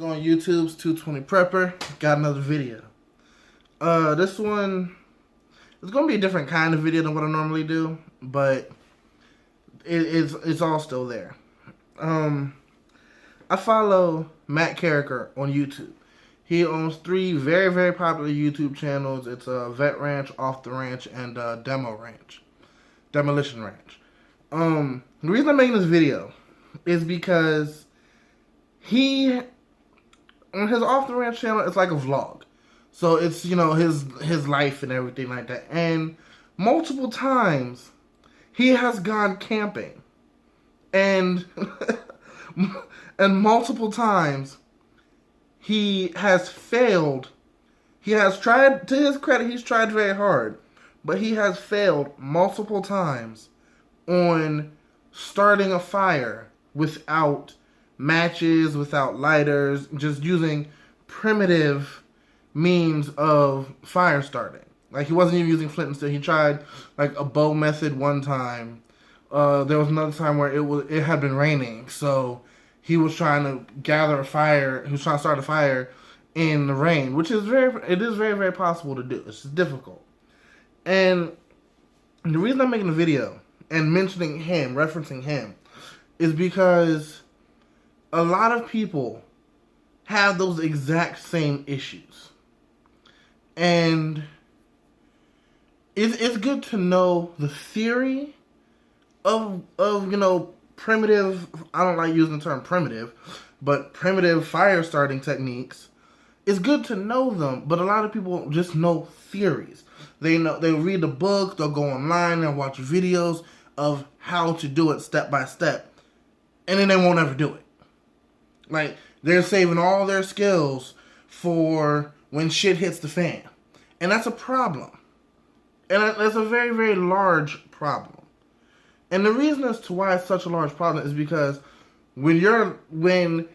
On YouTube's 220 Prepper, got another video. This one is gonna be a different kind of video than what I normally do, but it's all still there. I follow Matt Carricker on YouTube. He owns three very, very popular YouTube channels. It's Vet Ranch, Off the Ranch, and Demolition Ranch. The reason I'm making this video is because he, on his Off the Ranch channel, it's like a vlog. So it's, his life and everything like that. And multiple times, he has gone camping. And, and multiple times, he has failed. He has tried, to his credit, he's tried very hard. But he has failed multiple times on starting a fire without matches, without lighters, just using primitive means of fire starting. Like, he wasn't even using flint and steel. He tried like a bow method one time. There was another time where it had been raining, so he was trying to gather a fire. He was trying to start a fire in the rain, which is very, very possible to do. It's just difficult. And the reason I'm making the video and mentioning him, referencing him, is because a lot of people have those exact same issues. And it's good to know the theory of primitive, I don't like using the term primitive, but primitive fire starting techniques. It's good to know them, but a lot of people just know theories. They'll read the book, they'll go online and watch videos of how to do it step by step, and then they won't ever do it. Like, they're saving all their skills for when shit hits the fan. And that's a problem. And that's a very, very large problem. And the reason as to why it's such a large problem is because when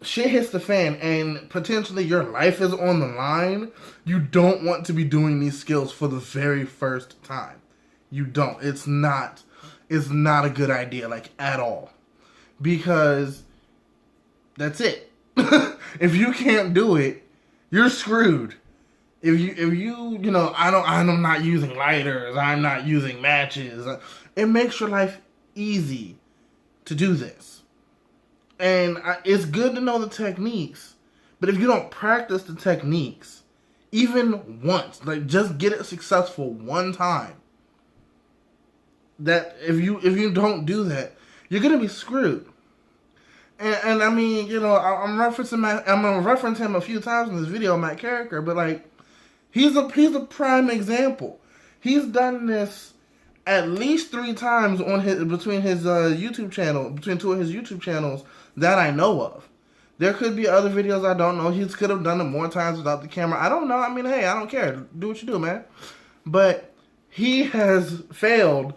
shit hits the fan and potentially your life is on the line, you don't want to be doing these skills for the very first time. You don't. It's not a good idea, like, at all. Because that's it. If you can't do it, you're screwed. If you I'm not using lighters, I'm not using matches. It makes your life easy to do this. And it's good to know the techniques, but if you don't practice the techniques, even once, like, just get it successful one time, that if you don't do that, you're gonna be screwed. And I mean, I'm gonna reference him a few times in this video, Matt Carricker, but like, he's a prime example. He's done this at least 3 times between two of his YouTube channels that I know of. There could be other videos I don't know. He could have done it more times without the camera. I don't know. I mean, hey, I don't care. Do what you do, man. But he has failed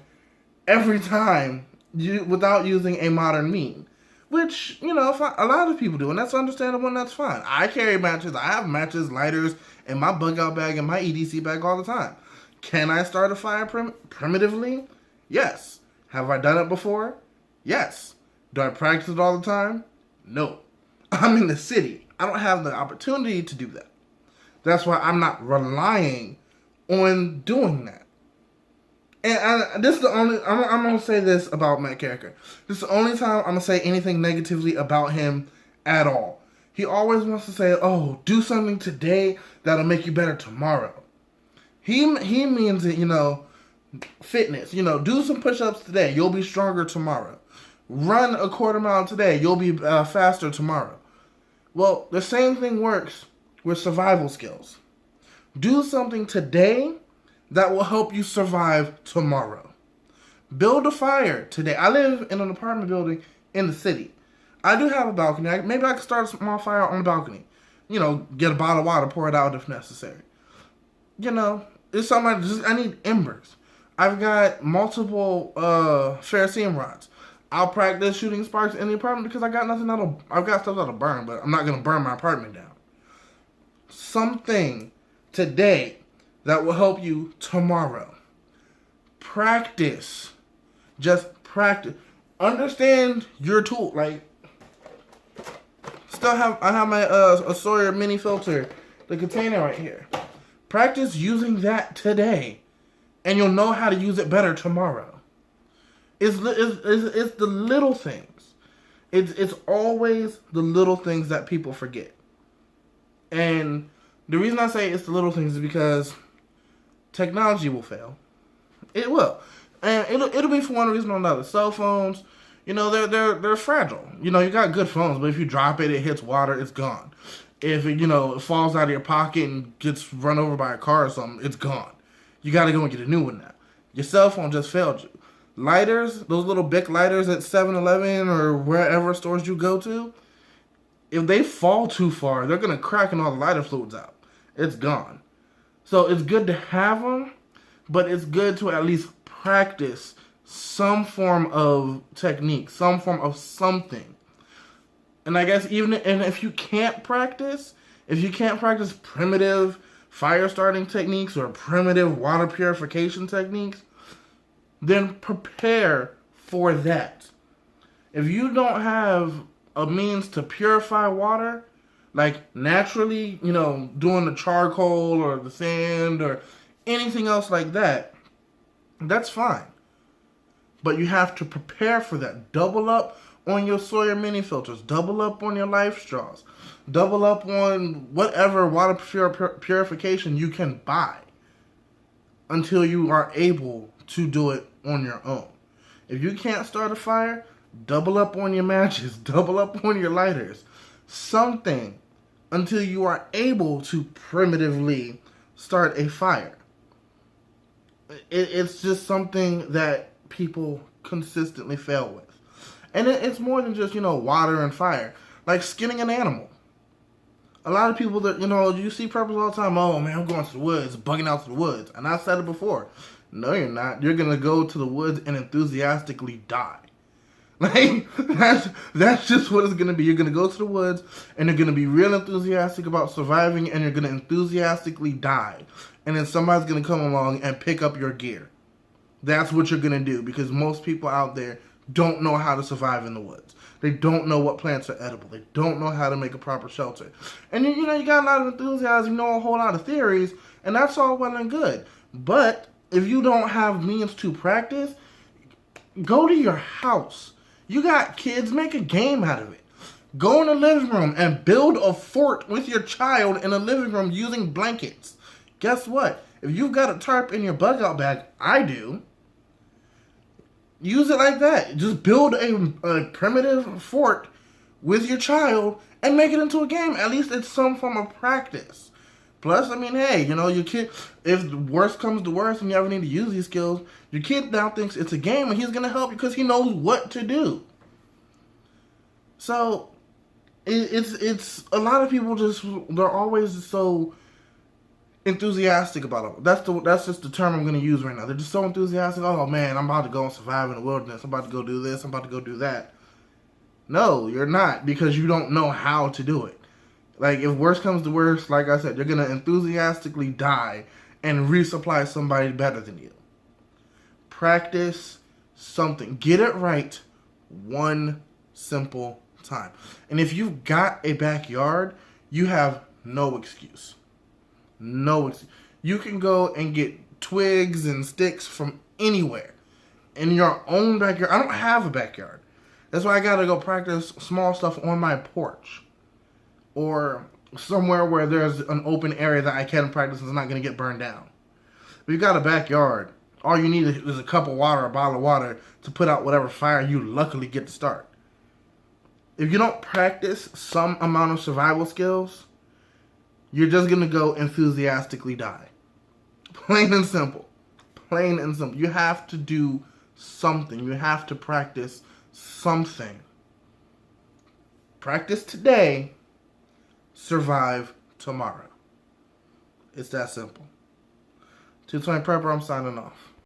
every time without using a modern mean. Which, a lot of people do, and that's understandable, and that's fine. I carry matches. I have matches, lighters, in my bug out bag and my EDC bag all the time. Can I start a fire primitively? Yes. Have I done it before? Yes. Do I practice it all the time? No. I'm in the city. I don't have the opportunity to do that. That's why I'm not relying on doing that. And this is the only, I'm going to say this about Matt Carricker. This is the only time I'm going to say anything negatively about him at all. He always wants to say, oh, do something today that'll make you better tomorrow. He means it, fitness. Do some push-ups today. You'll be stronger tomorrow. Run a quarter mile today. You'll be faster tomorrow. Well, the same thing works with survival skills. Do something today that will help you survive tomorrow. Build a fire today. I live in an apartment building in the city. I do have a balcony. Maybe I could start a small fire on the balcony. Get a bottle of water, pour it out if necessary. It's something like I need embers. I've got multiple ferrocerium rods. I'll practice shooting sparks in the apartment because I've got stuff that'll burn, but I'm not going to burn my apartment down. Something today that will help you tomorrow. Practice. Just practice. Understand your tool. Like, I have my a Sawyer mini filter, the container right here. Practice using that today, and you'll know how to use it better tomorrow. It's the little things. It's always the little things that people forget. And the reason I say it's the little things is because technology will fail. It will, and it'll be for one reason or another. Cell phones, you know, they're fragile. You know, you got good phones, but if you drop it, it hits water, it's gone. If it, it falls out of your pocket and gets run over by a car or something, it's gone. You got to go and get a new one now. Your cell phone just failed you. Lighters, those little Bic lighters at 7-Eleven or wherever stores you go to, if they fall too far, they're going to crack and all the lighter fluids out. It's gone. So it's good to have them, but it's good to at least practice some form of technique, some form of something. And I guess if you can't practice primitive fire starting techniques or primitive water purification techniques, then prepare for that. If you don't have a means to purify water, like naturally, doing the charcoal or the sand or anything else like that, that's fine. But you have to prepare for that. Double up on your Sawyer mini filters. Double up on your Life Straws. Double up on whatever water purification you can buy until you are able to do it on your own. If you can't start a fire, double up on your matches. Double up on your lighters. Something until you are able to primitively start a fire. It's just something that people consistently fail with. And it's more than just, water and fire. Like skinning an animal. A lot of people that, you see preppers all the time, oh man, I'm going to the woods, bugging out to the woods. And I said it before. No, you're not. You're going to go to the woods and enthusiastically die. Like, that's just what it's going to be. You're going to go to the woods and you're going to be real enthusiastic about surviving and you're going to enthusiastically die. And then somebody's going to come along and pick up your gear. That's what you're going to do because most people out there don't know how to survive in the woods. They don't know what plants are edible. They don't know how to make a proper shelter. And you got a lot of enthusiasm, a whole lot of theories, and that's all well and good. But if you don't have means to practice, go to your house. You got kids, make a game out of it. Go in the living room and build a fort with your child in the living room using blankets. Guess what? If you've got a tarp in your bug out bag, I do. Use it like that. Just build a primitive fort with your child and make it into a game. At least it's some form of practice. Plus, hey, your kid, if the worst comes to worst and you ever need to use these skills, your kid now thinks it's a game and he's going to help you because he knows what to do. So, it's a lot of people they're always so enthusiastic about it. That's just the term I'm going to use right now. They're just so enthusiastic. Oh man, I'm about to go and survive in the wilderness. I'm about to go do this. I'm about to go do that. No, you're not because you don't know how to do it. Like if worst comes to worst, like I said, you're going to enthusiastically die and resupply somebody better than you. Practice something. Get it right one simple time. And if you've got a backyard, you have no excuse. No excuse. You can go and get twigs and sticks from anywhere in your own backyard. I don't have a backyard. That's why I got to go practice small stuff on my porch or somewhere where there's an open area that I can practice and it's not going to get burned down. If you've got a backyard, all you need is a cup of water, a bottle of water to put out whatever fire you luckily get to start. If you don't practice some amount of survival skills, you're just going to go enthusiastically die. Plain and simple. Plain and simple. You have to do something. You have to practice something. Practice today, survive tomorrow. It's that simple. 220 Prepper, I'm signing off.